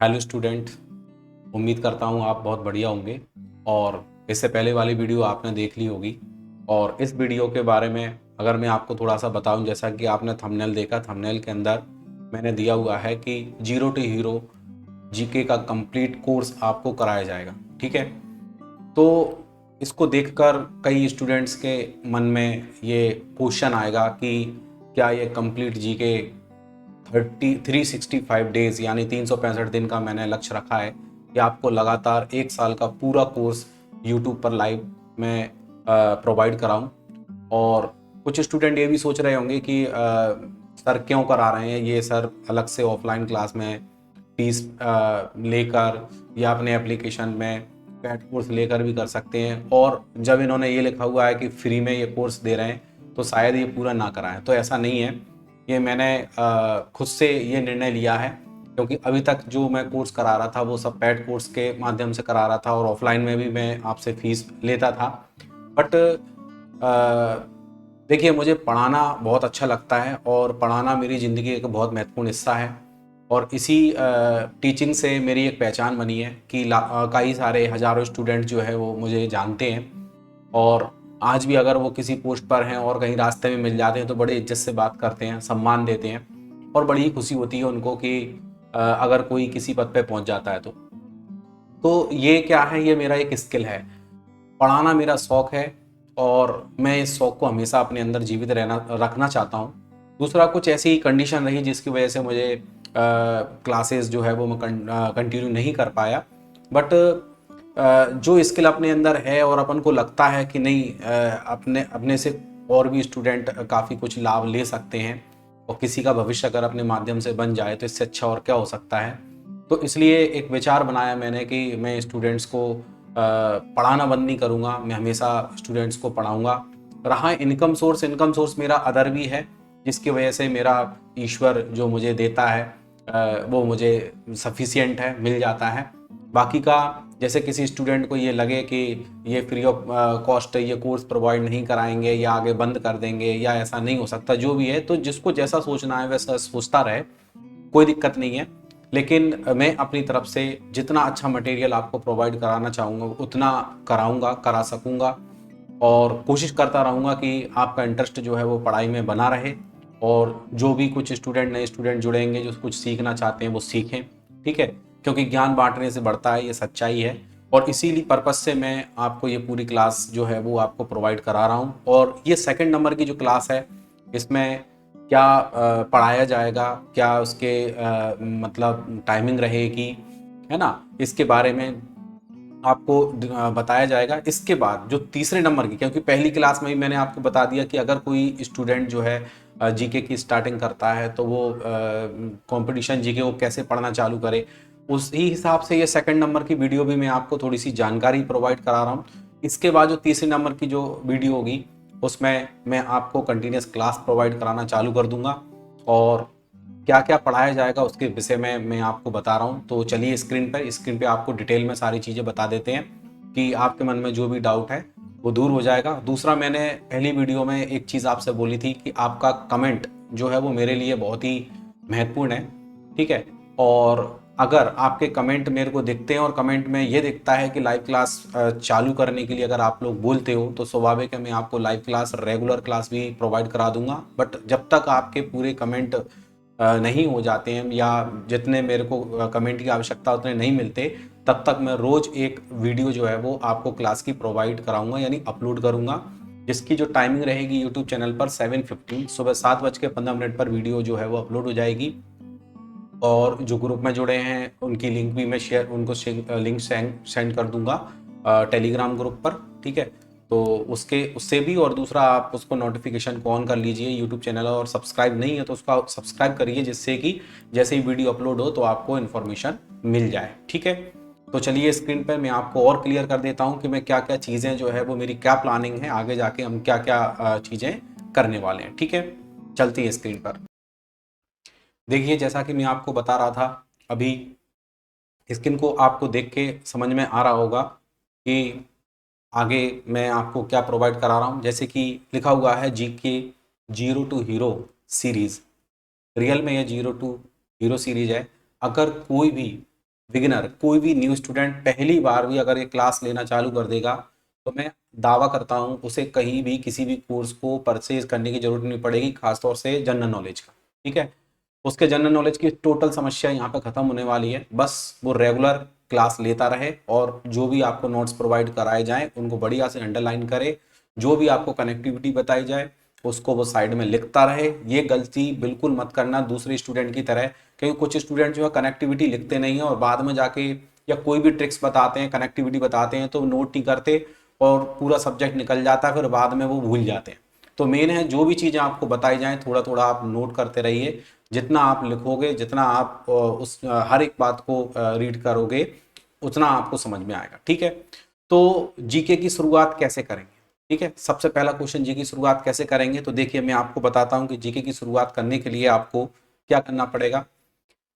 Hello student, उम्मीद करता हूँ आप बहुत बढ़िया होंगे। और इससे पहले वाली वीडियो आपने देख ली होगी। और इस वीडियो के बारे में अगर मैं आपको थोड़ा सा बताऊं, जैसा कि आपने थंबनेल देखा, थंबनेल के अंदर मैंने दिया हुआ है कि जीरो टू हीरो जीके का कंप्लीट कोर्स आपको कराया जाएगा। ठीक है, तो इसको देखकर कई स्टूडेंट्स के मन में ये क्वेश्चन आएगा कि क्या ये कंप्लीट जीके 365 डेज यानी 365 दिन का मैंने लक्ष्य रखा है कि आपको लगातार 1 साल का पूरा कोर्स यूट्यूब पर लाइव मैं प्रोवाइड कराऊं। और कुछ स्टूडेंट ये भी सोच रहे होंगे कि सर क्यों करा रहे हैं ये, सर अलग से ऑफलाइन क्लास में फीस लेकर या अपने एप्लीकेशन में पेड कोर्स लेकर भी कर सकते हैं। और जब इन्होंने ये लिखा हुआ है कि फ्री में ये कोर्स दे रहे हैं तो शायद ये पूरा ना कराएं, तो ऐसा नहीं है। ये मैंने खुद से ये निर्णय लिया है, क्योंकि अभी तक जो मैं कोर्स करा रहा था वो सब पेड कोर्स के माध्यम से करा रहा था और ऑफलाइन में भी मैं आपसे फीस लेता था। बट देखिए, मुझे पढ़ाना बहुत अच्छा लगता है और पढ़ाना मेरी ज़िंदगी का एक बहुत महत्वपूर्ण हिस्सा है। और इसी टीचिंग से मेरी एक पहचान बनी है कि कई सारे हज़ारों स्टूडेंट जो है वो मुझे जानते हैं। और आज भी अगर वो किसी पोस्ट पर हैं और कहीं रास्ते में मिल जाते हैं तो बड़े इज्जत से बात करते हैं, सम्मान देते हैं। और बड़ी ही खुशी होती है उनको कि अगर कोई किसी पद पे पहुंच जाता है तो ये क्या है, ये मेरा एक स्किल है। पढ़ाना मेरा शौक है और मैं इस शौक को हमेशा अपने अंदर जीवित रहना रखना चाहता हूँ। दूसरा, कुछ ऐसी कंडीशन रही जिसकी वजह से मुझे क्लासेस जो है वो मैं कंटिन्यू नहीं कर पाया। बट जो स्किल अपने अंदर है और अपन को लगता है कि नहीं, अपने अपने से और भी स्टूडेंट काफ़ी कुछ लाभ ले सकते हैं और किसी का भविष्य अगर अपने माध्यम से बन जाए तो इससे अच्छा और क्या हो सकता है। तो इसलिए एक विचार बनाया मैंने कि मैं स्टूडेंट्स को पढ़ाना बंद नहीं करूँगा, मैं हमेशा स्टूडेंट्स को पढ़ाऊँगा। रहा इनकम सोर्स मेरा अदर भी है, जिसकी वजह से मेरा ईश्वर जो मुझे देता है वो मुझे सफिशिएंट है, मिल जाता है। बाकी का, जैसे किसी स्टूडेंट को ये लगे कि ये फ्री ऑफ कॉस्ट ये कोर्स प्रोवाइड नहीं कराएंगे या आगे बंद कर देंगे या ऐसा नहीं हो सकता, जो भी है तो जिसको जैसा सोचना है वैसा सोचता रहे, कोई दिक्कत नहीं है। लेकिन मैं अपनी तरफ से जितना अच्छा मटेरियल आपको प्रोवाइड कराना चाहूँगा उतना कराऊंगा, करा सकूँगा। और कोशिश करता रहूँगा कि आपका इंटरेस्ट जो है वो पढ़ाई में बना रहे। और जो भी कुछ स्टूडेंट नए स्टूडेंट जुड़ेंगे जो कुछ सीखना चाहते हैं वो सीखें। ठीक है, क्योंकि ज्ञान बांटने से बढ़ता है, ये सच्चाई है। और इसीलिए पर्पस से मैं आपको ये पूरी क्लास जो है वो आपको प्रोवाइड करा रहा हूँ। और ये सेकंड नंबर की जो क्लास है, इसमें क्या पढ़ाया जाएगा, क्या उसके मतलब टाइमिंग रहेगी, है ना, इसके बारे में आपको बताया जाएगा। इसके बाद जो तीसरे नंबर की, क्योंकि पहली क्लास में ही मैंने आपको बता दिया कि अगर कोई स्टूडेंट जो है जीके की स्टार्टिंग करता है तो वो कंपटीशन जीके को कैसे पढ़ना चालू करे, उसी हिसाब से ये सेकंड नंबर की वीडियो भी मैं आपको थोड़ी सी जानकारी प्रोवाइड करा रहा हूँ। इसके बाद जो तीसरे नंबर की जो वीडियो होगी उसमें मैं आपको कंटिन्यूस क्लास प्रोवाइड कराना चालू कर दूंगा। और क्या क्या पढ़ाया जाएगा उसके विषय में मैं आपको बता रहा हूँ। तो चलिए स्क्रीन पे आपको डिटेल में सारी चीज़ें बता देते हैं कि आपके मन में जो भी डाउट है वो दूर हो जाएगा। दूसरा, मैंने पहली वीडियो में एक चीज़ आपसे बोली थी कि आपका कमेंट जो है वो मेरे लिए बहुत ही महत्वपूर्ण है। ठीक है, और अगर आपके कमेंट मेरे को दिखते हैं और कमेंट में ये दिखता है कि लाइव क्लास चालू करने के लिए अगर आप लोग बोलते हो तो स्वाभाविक है मैं आपको लाइव क्लास, रेगुलर क्लास भी प्रोवाइड करा दूंगा। बट जब तक आपके पूरे कमेंट नहीं हो जाते हैं या जितने मेरे को कमेंट की आवश्यकता उतने नहीं मिलते, तब तक मैं रोज़ एक वीडियो जो है वो आपको क्लास की प्रोवाइड कराऊंगा, यानी अपलोड करूंगा। जिसकी जो टाइमिंग रहेगी यूट्यूब चैनल पर 7:15 सुबह 7:15 पर वीडियो जो है वो अपलोड हो जाएगी। और जो ग्रुप में जुड़े हैं उनकी लिंक भी मैं शेयर, उनको लिंक सेंड कर दूंगा टेलीग्राम ग्रुप पर। ठीक है, तो उसके उससे भी, और दूसरा आप उसको नोटिफिकेशन को ऑन कर लीजिए यूट्यूब चैनल, और सब्सक्राइब नहीं है तो उसका सब्सक्राइब करिए, जिससे कि जैसे ही वीडियो अपलोड हो तो आपको इन्फॉर्मेशन मिल जाए। ठीक है, तो चलिए स्क्रीन पर मैं आपको और क्लियर कर देता हूँ कि मैं क्या क्या चीज़ें जो है वो मेरी क्या प्लानिंग है, आगे जाके हम क्या क्या चीज़ें करने वाले हैं। ठीक है, चलती है स्क्रीन पर। देखिए, जैसा कि मैं आपको बता रहा था अभी, स्क्रीन को आपको देख के समझ में आ रहा होगा कि आगे मैं आपको क्या प्रोवाइड करा रहा हूँ। जैसे कि लिखा हुआ है GK zero to hero series. Real में ये जीरो टू हीरो सीरीज है। अगर कोई भी बिगिनर, कोई भी न्यू स्टूडेंट पहली बार भी अगर ये क्लास लेना चालू कर देगा तो मैं दावा करता हूँ उसे कहीं भी किसी भी कोर्स को परचेज करने की जरूरत नहीं पड़ेगी, खासतौर से जनरल नॉलेज का। ठीक है, उसके जनरल नॉलेज की टोटल समस्या यहाँ पे खत्म होने वाली है। बस वो रेगुलर क्लास लेता रहे और जो भी आपको नोट्स प्रोवाइड कराए जाएं उनको बढ़िया से अंडरलाइन करे, जो भी आपको कनेक्टिविटी बताई जाए उसको वो साइड में लिखता रहे। ये गलती बिल्कुल मत करना दूसरे स्टूडेंट की तरह, क्योंकि कुछ स्टूडेंट जो है कनेक्टिविटी लिखते नहीं है और बाद में जाके या कोई भी ट्रिक्स बताते हैं, कनेक्टिविटी बताते हैं तो नोट नहीं करते और पूरा सब्जेक्ट निकल जाता है, फिर बाद में वो भूल जाते हैं। तो मेन है जो भी चीज़ें आपको बताई जाएं थोड़ा थोड़ा आप नोट करते रहिए। जितना आप लिखोगे, जितना आप हर एक बात को रीड करोगे उतना आपको समझ में आएगा। ठीक है, तो जीके की शुरुआत कैसे करेंगे? ठीक है, सबसे पहला क्वेश्चन, जीके की शुरुआत कैसे करेंगे? तो देखिए मैं आपको बताता हूं कि जीके की शुरुआत करने के लिए आपको क्या करना पड़ेगा।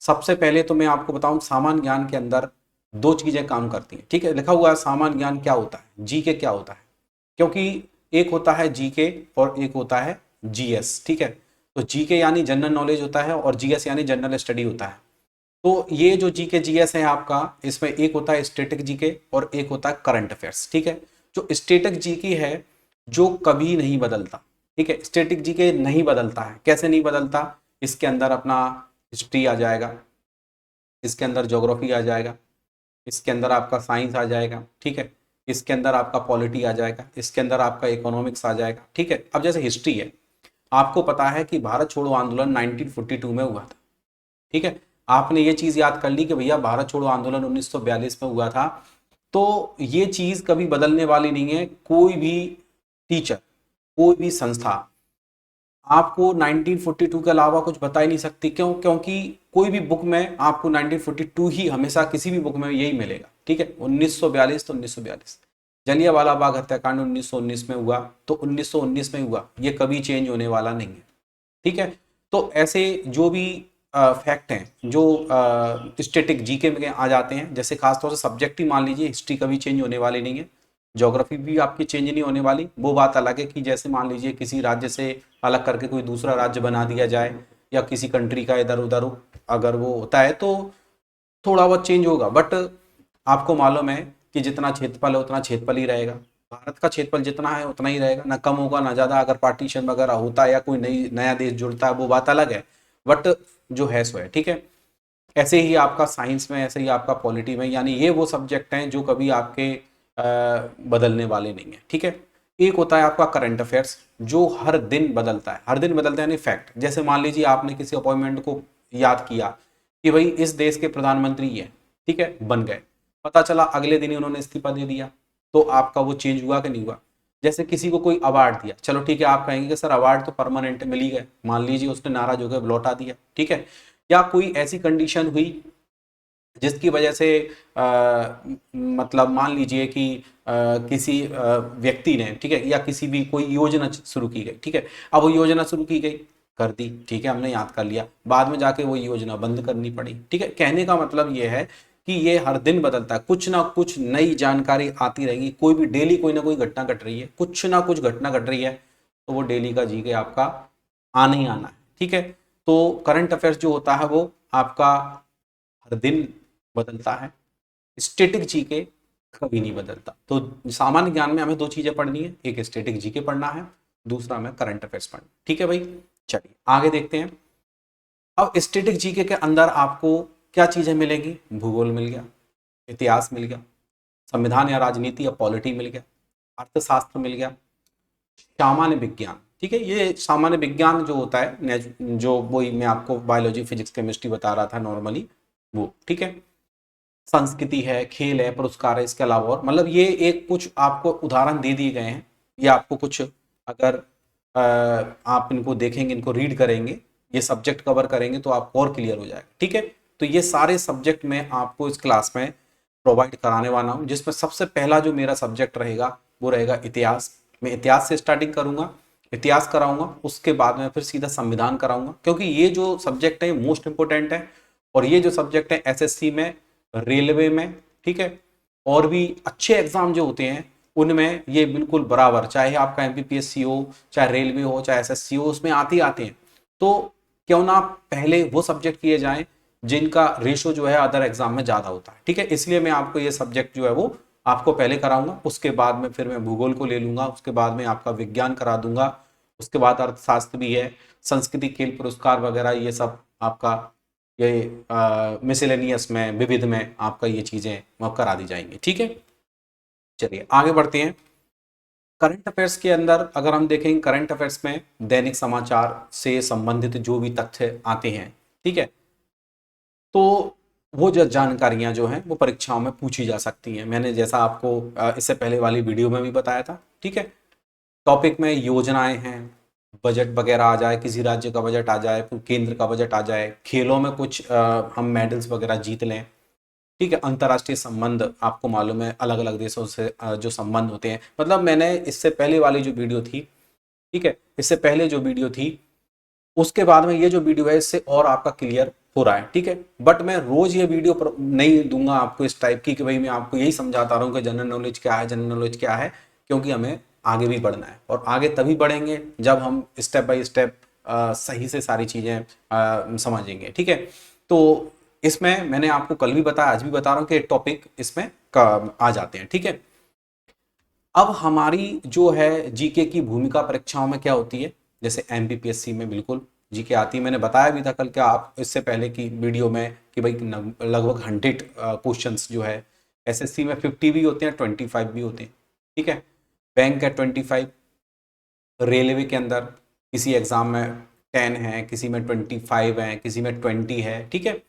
सबसे पहले तो मैं आपको बताऊं सामान्य ज्ञान के अंदर दो चीजें काम करती हैं। ठीक है, लिखा हुआ है सामान्य ज्ञान क्या होता है, जीके क्या होता है, क्योंकि एक होता है जीके और एक होता है जीएस। ठीक है, तो जीके यानी जनरल नॉलेज होता है और जीएस यानी जनरल स्टडी होता है। तो ये जो जीके जीएस है आपका, इसमें एक होता है स्टैटिक जीके और एक होता है करंट अफेयर्स। ठीक है, जो स्टैटिक जीके है जो कभी नहीं बदलता। ठीक है, स्टैटिक जीके नहीं बदलता है। कैसे नहीं बदलता? इसके अंदर अपना हिस्ट्री आ जाएगा, इसके अंदर ज्योग्राफी आ जाएगा, इसके अंदर आपका साइंस आ जाएगा। ठीक है, इसके अंदर आपका पॉलिटी आ जाएगा, इसके अंदर आपका इकोनॉमिक्स आ जाएगा। ठीक है, अब जैसे हिस्ट्री है, आपको पता है कि भारत छोड़ो आंदोलन 1942 में हुआ था। ठीक है, आपने ये चीज याद कर ली कि भैया भारत छोड़ो आंदोलन 1942 में हुआ था, तो ये चीज कभी बदलने वाली नहीं है। कोई भी टीचर, कोई भी संस्था आपको 1942 के अलावा कुछ बता ही नहीं सकती। क्यों? क्योंकि कोई भी बुक में आपको 1942 ही हमेशा किसी भी बुक में यही मिलेगा। ठीक है, 1942 तो 1942, जलियांवाला बाग हत्याकांड 1919 में हुआ तो 1919 में हुआ, ये कभी चेंज होने वाला नहीं है। ठीक है, तो ऐसे जो भी फैक्ट हैं जो स्टैटिक जीके में आ जाते हैं, जैसे खासतौर से सब्जेक्ट ही मान लीजिए, हिस्ट्री कभी चेंज होने वाली नहीं है, ज्योग्राफी भी आपकी चेंज नहीं होने वाली। वो बात अलग है कि जैसे मान लीजिए किसी राज्य से अलग करके कोई दूसरा राज्य बना दिया जाए या किसी कंट्री का इधर उधर अगर वो होता है तो थोड़ा बहुत चेंज होगा, बट आपको मालूम है कि जितना क्षेत्रफल है उतना क्षेत्रफल ही रहेगा। भारत का क्षेत्रफल जितना है उतना ही रहेगा, ना कम होगा ना ज्यादा। अगर पार्टीशन वगैरह होता है या कोई नया देश जुड़ता है वो बात अलग है, बट जो है सो है। ठीक है, ऐसे ही आपका साइंस में, ऐसे ही आपका पॉलिटी में, यानी ये वो सब्जेक्ट हैं जो कभी आपके बदलने वाले नहीं है। ठीक है, एक होता है आपका करंट अफेयर्स जो हर दिन बदलता है। हर दिन बदलता है यानी फैक्ट। जैसे मान लीजिए आपने किसी अपॉइंटमेंट को याद किया कि भाई इस देश के प्रधानमंत्री है, ठीक है, बन गए, पता चला अगले दिन ही उन्होंने इस्तीफा दे दिया, तो आपका वो चेंज हुआ कि नहीं हुआ? जैसे किसी को कोई अवार्ड दिया, चलो ठीक है, आप कहेंगे कि सर अवार्ड तो परमानेंट मिल ही गए, मान लीजिए उसने नाराज हो गया लौटा दिया। ठीक है, या कोई ऐसी कंडीशन हुई जिसकी वजह से मतलब मान लीजिए कि किसी व्यक्ति ने, ठीक है, या किसी भी कोई योजना शुरू की गई। ठीक है, अब वो योजना शुरू की गई, कर दी, ठीक है, हमने याद कर लिया, बाद में जाके वो योजना बंद करनी पड़ी। ठीक है, कहने का मतलब ये है कि ये हर दिन बदलता है, कुछ ना कुछ नई जानकारी आती रहेगी। कोई भी डेली कोई ना कोई घटना घट रही है, कुछ ना कुछ घटना घट रही है, तो वो डेली का जीके आपका आना ही आना है। ठीक है, तो करंट अफेयर्स जो होता है वो आपका हर दिन बदलता है, स्टैटिक जीके कभी नहीं बदलता। तो सामान्य ज्ञान में हमें दो चीजें पढ़नी है, एक स्टैटिक जीके पढ़ना है, दूसरा हमें करंट अफेयर्स पढ़ना। ठीक है भाई, चलिए आगे देखते हैं। अब स्टैटिक जीके के अंदर आपको क्या चीजें मिलेंगी? भूगोल मिल गया, इतिहास मिल गया, संविधान या राजनीति या पॉलिटी मिल गया, अर्थशास्त्र मिल गया, सामान्य विज्ञान। ठीक है, ये सामान्य विज्ञान जो होता है जो वही मैं आपको बायोलॉजी फिजिक्स केमिस्ट्री बता रहा था नॉर्मली वो। ठीक है, संस्कृति है, खेल है, पुरस्कार है, इसके अलावा और मतलब ये एक कुछ आपको उदाहरण दे दिए गए हैं। ये आपको कुछ अगर आप इनको देखेंगे, इनको रीड करेंगे, ये सब्जेक्ट कवर करेंगे तो आपको और क्लियर हो जाएगा। ठीक है, तो ये सारे सब्जेक्ट मैं आपको इस क्लास में प्रोवाइड कराने वाला हूँ, जिसमें सबसे पहला जो मेरा सब्जेक्ट रहेगा वो रहेगा इतिहास। मैं इतिहास से स्टार्टिंग करूंगा, इतिहास कराऊंगा, उसके बाद में फिर सीधा संविधान कराऊंगा, क्योंकि ये जो सब्जेक्ट है मोस्ट इंपोर्टेंट है। और ये जो सब्जेक्ट है एसएससी में, रेलवे में, ठीक है, और भी अच्छे एग्जाम जो होते हैं उनमें ये बिल्कुल बराबर, चाहे आपका एमपीपीएससी हो, चाहे रेलवे हो, चाहे एसएससी हो, उसमें आते ही आते हैं। तो क्यों ना पहले वो सब्जेक्ट किए जाएं जिनका रेशो जो है अदर एग्जाम में ज़्यादा होता है। ठीक है, इसलिए मैं आपको ये सब्जेक्ट जो है वो आपको पहले कराऊंगा, उसके बाद में फिर मैं भूगोल को ले लूंगा, उसके बाद में आपका विज्ञान करा दूंगा, उसके बाद अर्थशास्त्र भी है, संस्कृति, खेल पुरस्कार वगैरह ये सब आपका ये मिसेलेनियस में, विविध में आपका ये चीज़ें करा दी जाएंगी। ठीक है, चलिए आगे बढ़ते हैं। करंट अफेयर्स के अंदर अगर हम देखें, करंट अफेयर्स में दैनिक समाचार से संबंधित जो भी तथ्य आते हैं, ठीक है, तो वो जो जानकारियां जो हैं वो परीक्षाओं में पूछी जा सकती हैं। मैंने जैसा आपको इससे पहले वाली वीडियो में भी बताया था। ठीक है, टॉपिक में योजनाएं हैं, बजट वगैरह आ जाए, किसी राज्य का बजट आ जाए, केंद्र का बजट आ जाए, खेलों में कुछ हम मेडल्स वगैरह जीत लें। ठीक है, अंतर्राष्ट्रीय संबंध आपको मालूम है, अलग अलग देशों से जो संबंध होते हैं। मतलब मैंने इससे पहले वाली जो वीडियो थी, ठीक है, इससे पहले जो वीडियो थी उसके बाद में ये जो वीडियो है इससे और आपका क्लियर हो रहा है। ठीक है, बट मैं रोज ये वीडियो नहीं दूंगा आपको इस टाइप की कि भाई मैं आपको यही समझाता रहूं कि जनरल नॉलेज क्या है, जनरल नॉलेज क्या है, क्योंकि हमें आगे भी बढ़ना है और आगे तभी बढ़ेंगे जब हम स्टेप बाय स्टेप सही से सारी चीजें समझेंगे। ठीक है, तो इसमें मैंने आपको कल भी बताया, आज भी बता रहा हूँ कि टॉपिक इसमें आ जाते हैं। ठीक है, अब हमारी जो है जीके की भूमिका परीक्षाओं में क्या होती है, जैसे एमपीपीएससी में बिल्कुल जीके आती है। मैंने बताया भी था कल, क्या आप इससे पहले की वीडियो में, कि भाई लगभग 100 क्वेश्चंस जो है, एसएससी में 50 भी होते हैं, 25 भी होते हैं। ठीक है, बैंक का 25, रेलवे के अंदर किसी एग्जाम में 10 है, किसी में 25 है, किसी में 20 है। ठीक है,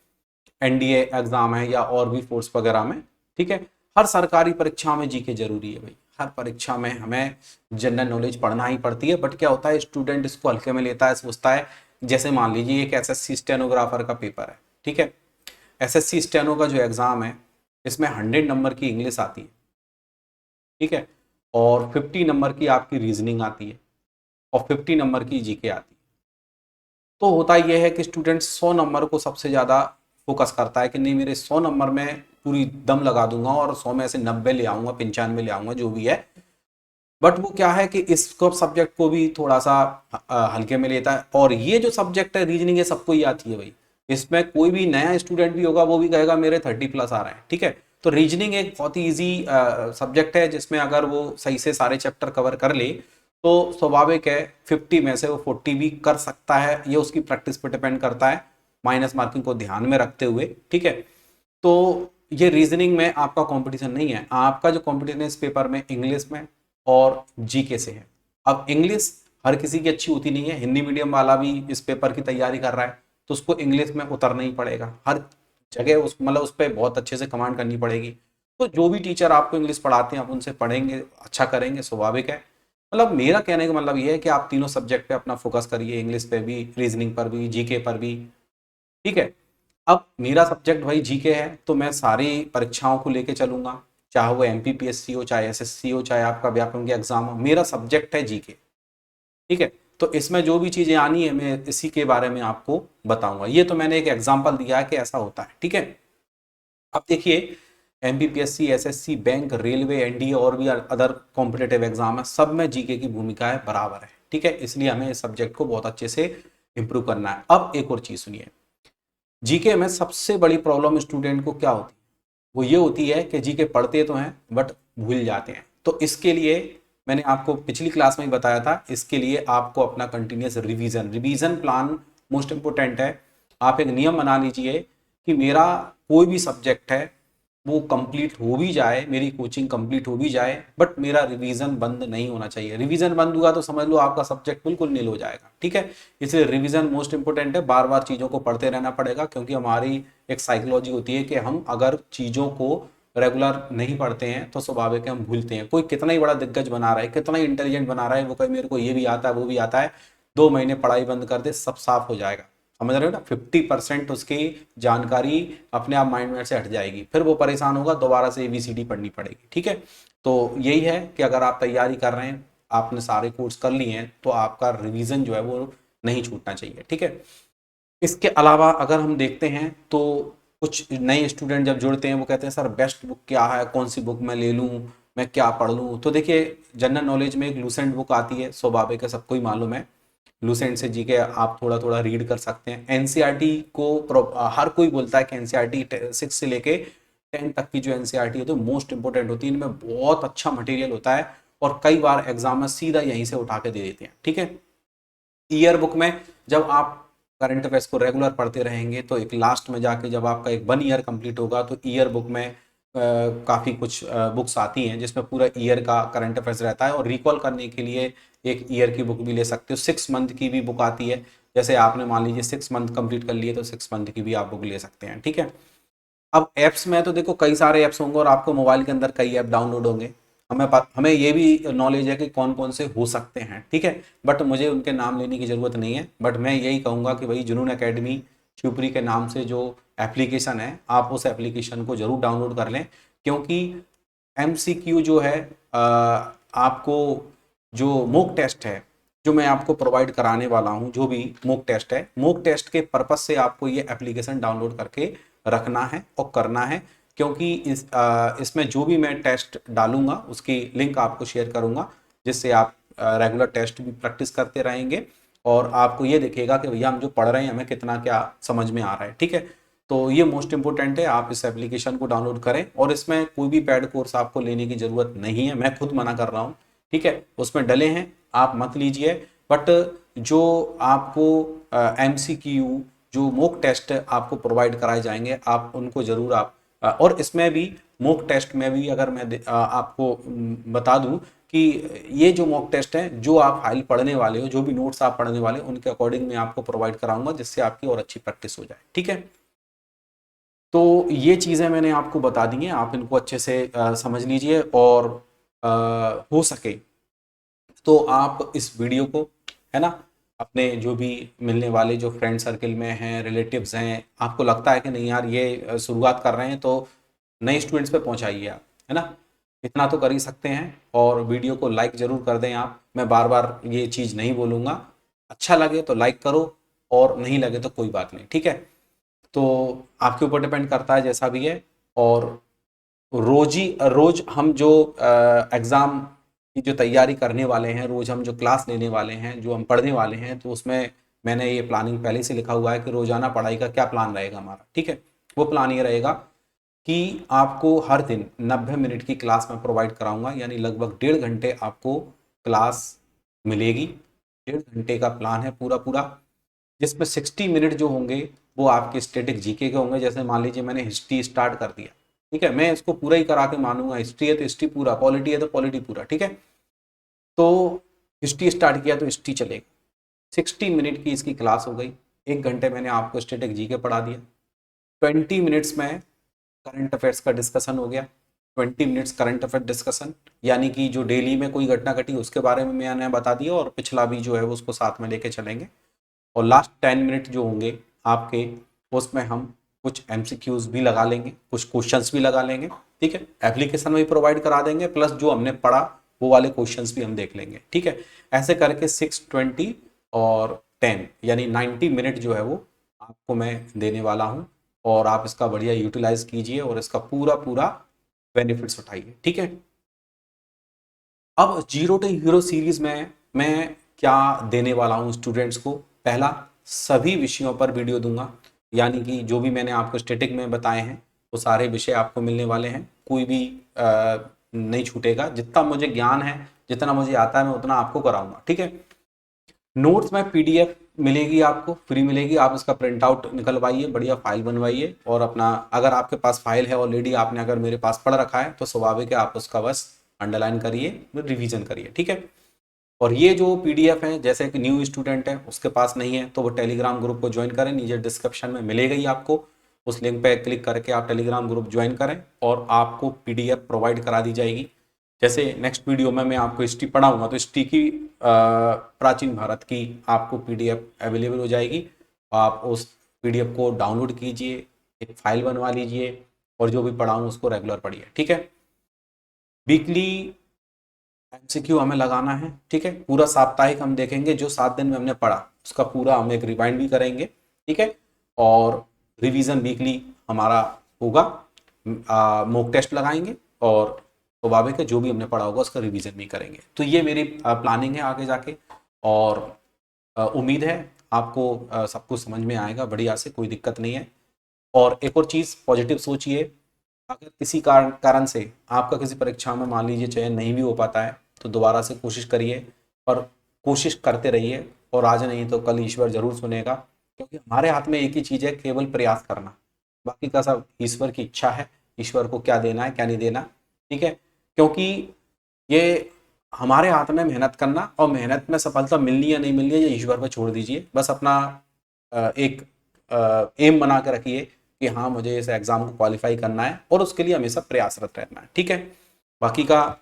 एनडीए एग्जाम है या और भी फोर्स वगैरह में। ठीक है, हर सरकारी परीक्षा में जीके जरूरी है भाई, हर परीक्षा में हमें जनरल नॉलेज पढ़ना ही पड़ती है। बट क्या होता है, स्टूडेंट इसको हल्के में लेता है, सोचता है, जैसे मान लीजिए एक एसएससी स्टेनोग्राफर का पेपर है। ठीक है, एसएससी स्टेनो का जो एग्जाम है इसमें 100 नंबर की इंग्लिश आती है। ठीक है, और 50 नंबर की आपकी रीजनिंग आती है और 50 नंबर की जीके आती है। तो होता यह है कि स्टूडेंट 100 नंबर को सबसे ज़्यादा फोकस करता है कि नहीं, मेरे 100 नंबर में पूरी दम लगा दूंगा और 100 में से 90 ले आऊंगा, 95 ले आऊंगा, जो भी है। बट वो क्या है कि इस सब्जेक्ट को भी थोड़ा सा हल्के में लेता है। और ये जो सब्जेक्ट है रीजनिंग, ये सबको ही आती है भाई, इसमें कोई भी नया स्टूडेंट भी होगा वो भी कहेगा मेरे 30+ आ रहे हैं। ठीक है, तो रीजनिंग एक बहुत ही ईजी सब्जेक्ट है, जिसमें अगर वो सही से सारे चैप्टर कवर कर ले तो स्वाभाविक है 50 में से वो 40 भी कर सकता है। ये उसकी प्रैक्टिस पर डिपेंड करता है, माइनस मार्किंग को ध्यान में रखते हुए। ठीक है, तो ये रीजनिंग में आपका कंपटीशन नहीं है, आपका जो कंपटीशन है इस पेपर में इंग्लिश में और जीके से है। अब इंग्लिश हर किसी की अच्छी होती नहीं है, हिंदी मीडियम वाला भी इस पेपर की तैयारी कर रहा है तो उसको इंग्लिश में उतरना ही पड़ेगा, हर जगह उस मतलब उस पर बहुत अच्छे से कमांड करनी पड़ेगी। तो जो भी टीचर आपको इंग्लिश पढ़ाते हैं आप उनसे पढ़ेंगे, अच्छा करेंगे, स्वाभाविक है। मतलब मेरा कहने का मतलब ये है कि आप तीनों सब्जेक्ट पे अपना फोकस करिए, इंग्लिश पे भी, रीजनिंग पर भी, जीके पर भी। ठीक है, अब मेरा सब्जेक्ट भाई जीके है तो मैं सारी परीक्षाओं को लेके चलूंगा, चाहे वो एमपीपीएससी हो, चाहे एसएससी हो, चाहे आपका व्याकरण के एग्जाम हो, मेरा सब्जेक्ट है जीके। ठीक है, तो इसमें जो भी चीजें आनी है मैं इसी के बारे में आपको बताऊंगा। ये तो मैंने एक एग्जाम्पल दिया है कि ऐसा होता है। ठीक है, अब देखिए MPPSC, SSC, bank, railway, NDA और भी अदर कॉम्पिटेटिव एग्जाम है, सब में जीके की भूमिका है बराबर है। ठीक है, इसलिए हमें इस सब्जेक्ट को बहुत अच्छे से इंप्रूव करना है। अब एक और चीज सुनिए, जीके में सबसे बड़ी प्रॉब्लम स्टूडेंट को क्या होती है, वो ये होती है कि जीके पढ़ते तो हैं बट भूल जाते हैं। तो इसके लिए मैंने आपको पिछली क्लास में ही बताया था, इसके लिए आपको अपना continuous revision revision plan most important है। आप एक नियम बना लीजिए कि मेरा कोई भी सब्जेक्ट है वो कंप्लीट हो भी जाए, मेरी कोचिंग कंप्लीट हो भी जाए, बट मेरा रिवीजन बंद नहीं होना चाहिए। रिवीजन बंद हुआ तो समझ लो आपका सब्जेक्ट बिल्कुल नील हो जाएगा। ठीक है, इसलिए रिवीजन मोस्ट इंपोर्टेंट है, बार बार चीज़ों को पढ़ते रहना पड़ेगा, क्योंकि हमारी एक साइकोलॉजी होती है कि हम अगर चीज़ों को रेगुलर नहीं पढ़ते हैं तो स्वाभाविक है हम भूलते हैं। कोई कितना ही बड़ा दिग्गज बना रहा है, कितना ही इंटेलिजेंट बना रहा है, वो कहे मेरे को ये भी आता है वो भी आता है, 2 महीने पढ़ाई बंद कर दे सब साफ हो जाएगा। समझ रहे हो ना, 50% उसकी जानकारी अपने आप माइंड में से हट जाएगी, फिर वो परेशान होगा, दोबारा से ABCD पढ़नी पड़ेगी। ठीक है, तो यही है कि अगर आप तैयारी कर रहे हैं, आपने सारे कोर्स कर लिए हैं, तो आपका रिवीजन जो है वो नहीं छूटना चाहिए। ठीक है, इसके अलावा अगर हम देखते हैं तो कुछ नए स्टूडेंट जब जुड़ते हैं वो कहते हैं सर बेस्ट बुक क्या है, कौन सी बुक मैं ले लूँ, मैं क्या पढ़ लूँ। तो देखिए जनरल नॉलेज में एक लूसेंट बुक आती है, स्वाभाविक है, सबको ही मालूम है। लूसेंट से जीके आप थोड़ा थोड़ा रीड कर सकते हैं। एनसीईआरटी को हर कोई बोलता है कि एनसीईआरटी 6 से लेके 10 तक की जो एनसीईआरटी होती है मोस्ट इंपोर्टेंट होती है, इनमें बहुत अच्छा मटेरियल होता है और कई बार एग्जाम में सीधा यहीं से उठा के दे देते हैं। ठीक है, ईयर बुक में जब आप करंट अफेयर्स को रेगुलर पढ़ते रहेंगे तो एक लास्ट में जाके जब आपका एक 1 ईयर कंप्लीट होगा तो ईयर बुक में काफ़ी कुछ बुक्स आती हैं जिसमें पूरा ईयर का करंट अफेयर्स रहता है और रिकॉल करने के लिए एक ईयर की बुक भी ले सकते हो। 6 मंथ की भी बुक आती है, जैसे आपने मान लीजिए 6 मंथ कंप्लीट कर लिए तो 6 मंथ की भी आप बुक ले सकते हैं। ठीक है, अब ऐप्स में तो देखो कई सारे ऐप्स होंगे और आपको मोबाइल के अंदर कई ऐप डाउनलोड होंगे। हमें ये भी नॉलेज है कि कौन कौन से हो सकते हैं। ठीक है, बट मुझे उनके नाम लेने की ज़रूरत नहीं है, बट मैं यही कहूँगा कि भाई जुनून एकेडमी शिवपुरी के नाम से जो एप्लीकेशन है आप उस एप्लीकेशन को ज़रूर डाउनलोड कर लें, क्योंकि एमसीक्यू जो है आपको जो मॉक टेस्ट है जो मैं आपको प्रोवाइड कराने वाला हूँ, जो भी मॉक टेस्ट है, मॉक टेस्ट के पर्पज से आपको ये एप्लीकेशन डाउनलोड करके रखना है और करना है, क्योंकि इसमें जो भी मैं टेस्ट डालूंगा उसकी लिंक आपको शेयर करूंगा, जिससे आप रेगुलर टेस्ट भी प्रैक्टिस करते रहेंगे और आपको ये दिखेगा कि भैया हम जो पढ़ रहे हैं हमें कितना क्या समझ में आ रहा है। ठीक है, तो ये मोस्ट इंपॉर्टेंट है, आप इस एप्लीकेशन को डाउनलोड करें और इसमें कोई भी पेड कोर्स आपको लेने की ज़रूरत नहीं है, मैं खुद मना कर रहा हूँ। ठीक है, उसमें डले हैं आप मत लीजिए, बट जो आपको एमसीक्यू जो मॉक टेस्ट आपको प्रोवाइड कराए जाएंगे आप उनको ज़रूर आप और इसमें भी मॉक टेस्ट में भी अगर मैं आपको बता दूं कि ये जो मॉक टेस्ट हैं जो आप फाइल पढ़ने वाले हो, जो भी नोट्स आप पढ़ने वाले हो उनके अकॉर्डिंग मैं आपको प्रोवाइड कराऊंगा, जिससे आपकी और अच्छी प्रैक्टिस हो जाए। ठीक है, तो ये चीज़ें मैंने आपको बता दी हैं, आप इनको अच्छे से समझ लीजिए और हो सके तो आप इस वीडियो को, है ना, अपने जो भी मिलने वाले जो फ्रेंड सर्कल में हैं, रिलेटिव्स हैं, आपको लगता है कि नहीं यार ये शुरुआत कर रहे हैं तो नए स्टूडेंट्स पे पहुंचाइए आप, है ना, इतना तो कर ही सकते हैं। और वीडियो को लाइक ज़रूर कर दें आप, मैं बार बार ये चीज़ नहीं बोलूँगा, अच्छा लगे तो लाइक करो और नहीं लगे तो कोई बात नहीं। ठीक है, तो आपके ऊपर डिपेंड करता है जैसा भी है। और रोज हम जो एग्ज़ाम की जो तैयारी करने वाले हैं, रोज हम जो क्लास लेने वाले हैं, जो हम पढ़ने वाले हैं, तो उसमें मैंने ये प्लानिंग पहले से लिखा हुआ है कि रोजाना पढ़ाई का क्या प्लान रहेगा हमारा। ठीक है, वो प्लान ये रहेगा कि आपको हर दिन 90 मिनट की क्लास में प्रोवाइड कराऊंगा, यानी लगभग 1.5 घंटे आपको क्लास मिलेगी। 1.5 घंटे का प्लान है पूरा पूरा, जिसमें 60 मिनट जो होंगे वो आपके स्टैटिक जीके के होंगे। जैसे मान लीजिए मैंने हिस्ट्री स्टार्ट कर दिया, ठीक है, मैं इसको पूरा ही करा के मानूंगा, हिस्ट्री है तो हिस्ट्री पूरा, पॉलिटी है तो पॉलिटी पूरा। ठीक है, तो हिस्ट्री स्टार्ट किया तो हिस्ट्री चलेगा, 60 मिनट की इसकी क्लास हो गई। 1 घंटे मैंने आपको स्टैटिक जीके पढ़ा दिया, 20 मिनट्स में करंट अफेयर्स का डिस्कशन हो गया। 20 मिनट्स करंट अफेयर डिस्कशन, यानी कि जो डेली में कोई घटना घटी उसके बारे में मैंने बता दिया और पिछला भी जो है वो उसको साथ में लेके चलेंगे। और लास्ट 10 मिनट जो होंगे आपके, उसमें हम कुछ एमसीक्यूज भी लगा लेंगे, कुछ क्वेश्चंस भी लगा लेंगे। ठीक है, एप्लीकेशन में भी प्रोवाइड करा देंगे, प्लस जो हमने पढ़ा वो वाले क्वेश्चंस भी हम देख लेंगे। ठीक है, ऐसे करके 6, 20 और 10 यानी 90 मिनट जो है वो आपको मैं देने वाला हूँ और आप इसका बढ़िया यूटिलाइज कीजिए और इसका पूरा पूरा बेनिफिट्स उठाइए। ठीक है, अब जीरो टू हीरो सीरीज में मैं क्या देने वाला हूँ स्टूडेंट्स को, पहला सभी विषयों पर वीडियो दूंगा, यानी कि जो भी मैंने आपको स्टैटिक में बताए हैं वो सारे विषय आपको मिलने वाले हैं, कोई भी नहीं छूटेगा। जितना मुझे ज्ञान है, जितना मुझे आता है, मैं उतना आपको कराऊंगा। ठीक है, नोट्स में पीडीएफ मिलेगी, आपको फ्री मिलेगी, आप इसका प्रिंट आउट निकलवाइए, बढ़िया फाइल बनवाइए और अपना, अगर आपके पास फाइल है ऑलरेडी, आपने अगर मेरे पास पढ़ रखा है तो स्वाभाविक है आप उसका बस अंडरलाइन करिए, रिवीजन करिए। ठीक है, और ये जो पीडीएफ है, जैसे कि न्यू स्टूडेंट है उसके पास नहीं है तो वो टेलीग्राम ग्रुप को ज्वाइन करें, नीचे डिस्क्रिप्शन में मिलेगा ही आपको, उस लिंक पे क्लिक करके आप टेलीग्राम ग्रुप ज्वाइन करें और आपको पीडीएफ प्रोवाइड करा दी जाएगी। जैसे नेक्स्ट वीडियो में मैं आपको हिस्ट्री पढ़ाऊंगा तो हिस्ट्री की प्राचीन भारत की आपको पीडीएफ अवेलेबल हो जाएगी, आप उस पीडीएफ को डाउनलोड कीजिए, एक फाइल बनवा लीजिए और जो भी पढ़ाऊँ उसको रेगुलर पढ़िए। ठीक है, वीकली एमसीक्यू हमें लगाना है। ठीक है, पूरा साप्ताहिक हम देखेंगे, जो 7 दिन में हमने पढ़ा उसका पूरा हम एक रिवाइंड भी करेंगे। ठीक है, और रिवीजन वीकली हमारा होगा, मॉक टेस्ट लगाएंगे और स्वाभाविक है जो भी हमने पढ़ा होगा उसका रिवीजन भी करेंगे। तो ये मेरी प्लानिंग है आगे जाके। और उम्मीद है आपको सब कुछ समझ में आएगा बढ़िया से, कोई दिक्कत नहीं है। और एक और चीज़, पॉजिटिव सोचिए। अगर किसी कारण से आपका किसी परीक्षा में मान लीजिए चयन नहीं भी हो पाता है तो दोबारा से कोशिश करिए, और कोशिश करते रहिए, और आज नहीं तो कल ईश्वर जरूर सुनेगा, क्योंकि हमारे हाथ में एक ही चीज़ है, केवल प्रयास करना। बाकी का सब ईश्वर की इच्छा है, ईश्वर को क्या देना है क्या नहीं देना, ठीक है। क्योंकि ये हमारे हाथ में मेहनत करना, और मेहनत में सफलता मिलनी या नहीं मिलनी है ये ईश्वर पर छोड़ दीजिए। बस अपना एक एम बना के रखिए कि हाँ मुझे इस एग्जाम को क्वालिफाई करना है, और उसके लिए हमेशा प्रयासरत रहना है, ठीक है। बाकी का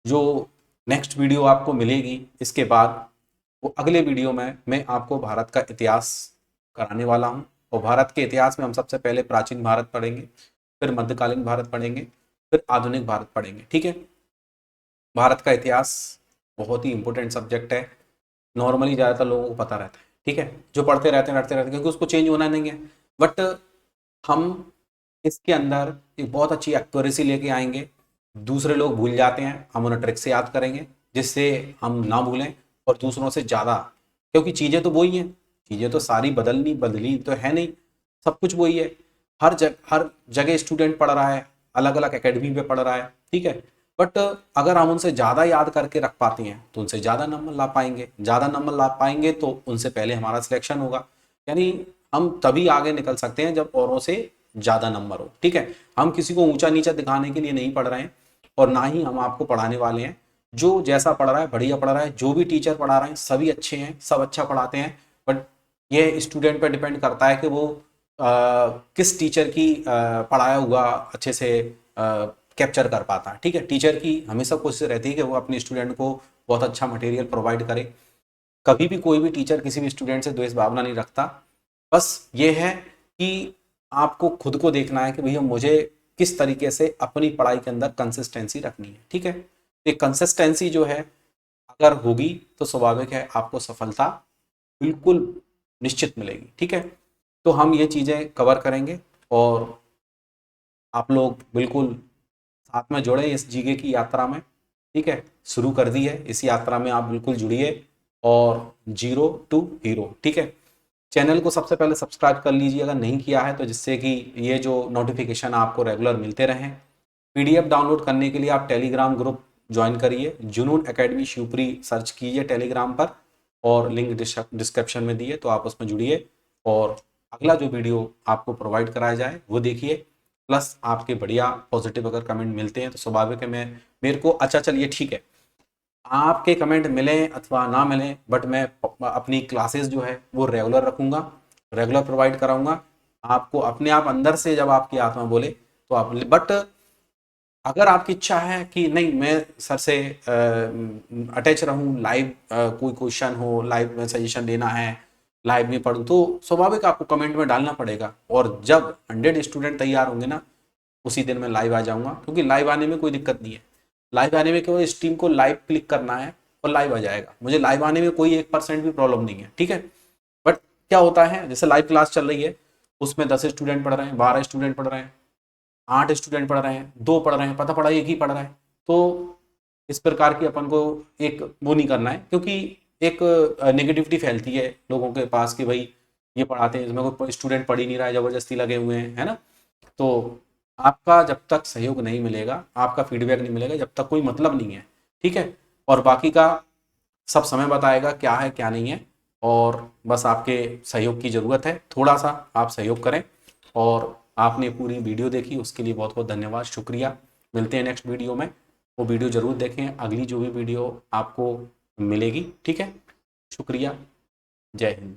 जो नेक्स्ट वीडियो आपको मिलेगी इसके बाद, वो अगले वीडियो में मैं आपको भारत का इतिहास कराने वाला हूँ। और भारत के इतिहास में हम सबसे पहले प्राचीन भारत पढ़ेंगे, फिर मध्यकालीन भारत पढ़ेंगे, फिर आधुनिक भारत पढ़ेंगे, ठीक है। भारत का इतिहास बहुत ही इंपॉर्टेंट सब्जेक्ट है, नॉर्मली ज़्यादातर लोगों को पता रहता है, ठीक है, जो पढ़ते रहते हैं क्योंकि उसको चेंज होना नहीं है। बट हम इसके अंदर एक बहुत अच्छी एक्यूरेसी लेके आएंगे, दूसरे लोग भूल जाते हैं, हम उन्हें ट्रिक से याद करेंगे जिससे हम ना भूलें, और दूसरों से ज़्यादा, क्योंकि चीज़ें तो वही हैं, चीज़ें तो सारी बदली तो है नहीं, सब कुछ वही है। हर जगह स्टूडेंट पढ़ रहा है, अलग अलग एकेडमी पे पढ़ रहा है, ठीक है। बट अगर हम उनसे ज़्यादा याद करके रख पाते हैं तो उनसे ज़्यादा नंबर ला पाएंगे, ज़्यादा नंबर ला पाएंगे तो उनसे पहले हमारा सिलेक्शन होगा। यानी हम तभी आगे निकल सकते हैं जब औरों से ज़्यादा नंबर हो, ठीक है। हम किसी को ऊंचा नीचा दिखाने के लिए नहीं पढ़ रहे हैं, और ना ही हम आपको पढ़ाने वाले हैं। जो जैसा पढ़ रहा है बढ़िया पढ़ रहा है, जो भी टीचर पढ़ा रहे हैं सभी अच्छे हैं, सब अच्छा पढ़ाते हैं। बट ये स्टूडेंट पर डिपेंड करता है कि वो किस टीचर की पढ़ाया हुआ अच्छे से कैप्चर कर पाता है, ठीक है। टीचर की हमेशा कोशिश रहती है कि वो अपने स्टूडेंट को बहुत अच्छा मटेरियल प्रोवाइड करे। कभी भी कोई भी टीचर किसी भी स्टूडेंट से द्वेष भावना नहीं रखता। बस ये है कि आपको खुद को देखना है कि भैया मुझे किस तरीके से अपनी पढ़ाई के अंदर कंसिस्टेंसी रखनी है, ठीक है। ये कंसिस्टेंसी जो है अगर होगी तो स्वाभाविक है आपको सफलता बिल्कुल निश्चित मिलेगी, ठीक है। तो हम ये चीज़ें कवर करेंगे, और आप लोग बिल्कुल साथ में जुड़े इस जीके की यात्रा में, ठीक है। शुरू कर दी है, इस यात्रा में आप बिल्कुल जुड़िए, और जीरो टू हीरो, ठीक है। चैनल को सबसे पहले सब्सक्राइब कर लीजिए अगर नहीं किया है तो, जिससे कि ये जो नोटिफिकेशन आपको रेगुलर मिलते रहें। पीडीएफ डाउनलोड करने के लिए आप टेलीग्राम ग्रुप ज्वाइन करिए, जुनून एकेडमी शिवपुरी सर्च कीजिए टेलीग्राम पर, और लिंक डिस्क्रिप्शन में दिए तो आप उसमें जुड़िए, और अगला जो वीडियो आपको प्रोवाइड कराया जाए वो देखिए। प्लस आपके बढ़िया पॉजिटिव अगर कमेंट मिलते हैं तो स्वाभाविक है मैं मेरे को अच्छा चलिए ठीक है, आपके कमेंट मिलें अथवा ना मिलें, बट मैं अपनी क्लासेस जो है वो रेगुलर रखूँगा, रेगुलर प्रोवाइड कराऊँगा आपको। अपने आप अंदर से जब आपकी आत्मा बोले तो आप, बट अगर आपकी इच्छा है कि नहीं मैं सर से अटैच रहूँ, लाइव कोई क्वेश्चन हो लाइव में सजेशन देना है, लाइव में पढ़ूँ, तो स्वाभाविक आपको कमेंट में डालना पड़ेगा। और जब 100 स्टूडेंट तैयार होंगे ना, उसी दिन मैं लाइव आ जाऊँगा, क्योंकि लाइव आने में कोई दिक्कत नहीं है। लाइव आने में केवल स्ट्रीम को लाइव क्लिक करना है और लाइव आ जाएगा, मुझे लाइव आने में कोई 1% भी प्रॉब्लम नहीं है, ठीक है। बट क्या होता है, जैसे लाइव क्लास चल रही है उसमें 10 स्टूडेंट पढ़ रहे हैं, 12 स्टूडेंट पढ़ रहे हैं, 8 स्टूडेंट पढ़ रहे हैं, 2 पढ़ रहे हैं, पता पड़ा एक ही पढ़ रहा है, तो इस प्रकार की अपन को एक वो नहीं करना है, क्योंकि एक नेगेटिविटी फैलती है लोगों के पास कि भाई ये पढ़ाते हैं इसमें कोई स्टूडेंट पढ़ ही नहीं रहा है, जबरदस्ती लगे हुए हैं, है ना। तो आपका जब तक सहयोग नहीं मिलेगा, आपका फीडबैक नहीं मिलेगा, जब तक कोई मतलब नहीं है, ठीक है। और बाकी का सब समय बताएगा क्या है क्या नहीं है, और बस आपके सहयोग की ज़रूरत है, थोड़ा सा आप सहयोग करें। और आपने पूरी वीडियो देखी उसके लिए बहुत बहुत धन्यवाद, शुक्रिया। मिलते हैं नेक्स्ट वीडियो में, वो वीडियो ज़रूर देखें, अगली जो भी वीडियो आपको मिलेगी, ठीक है। शुक्रिया, जय हिंद।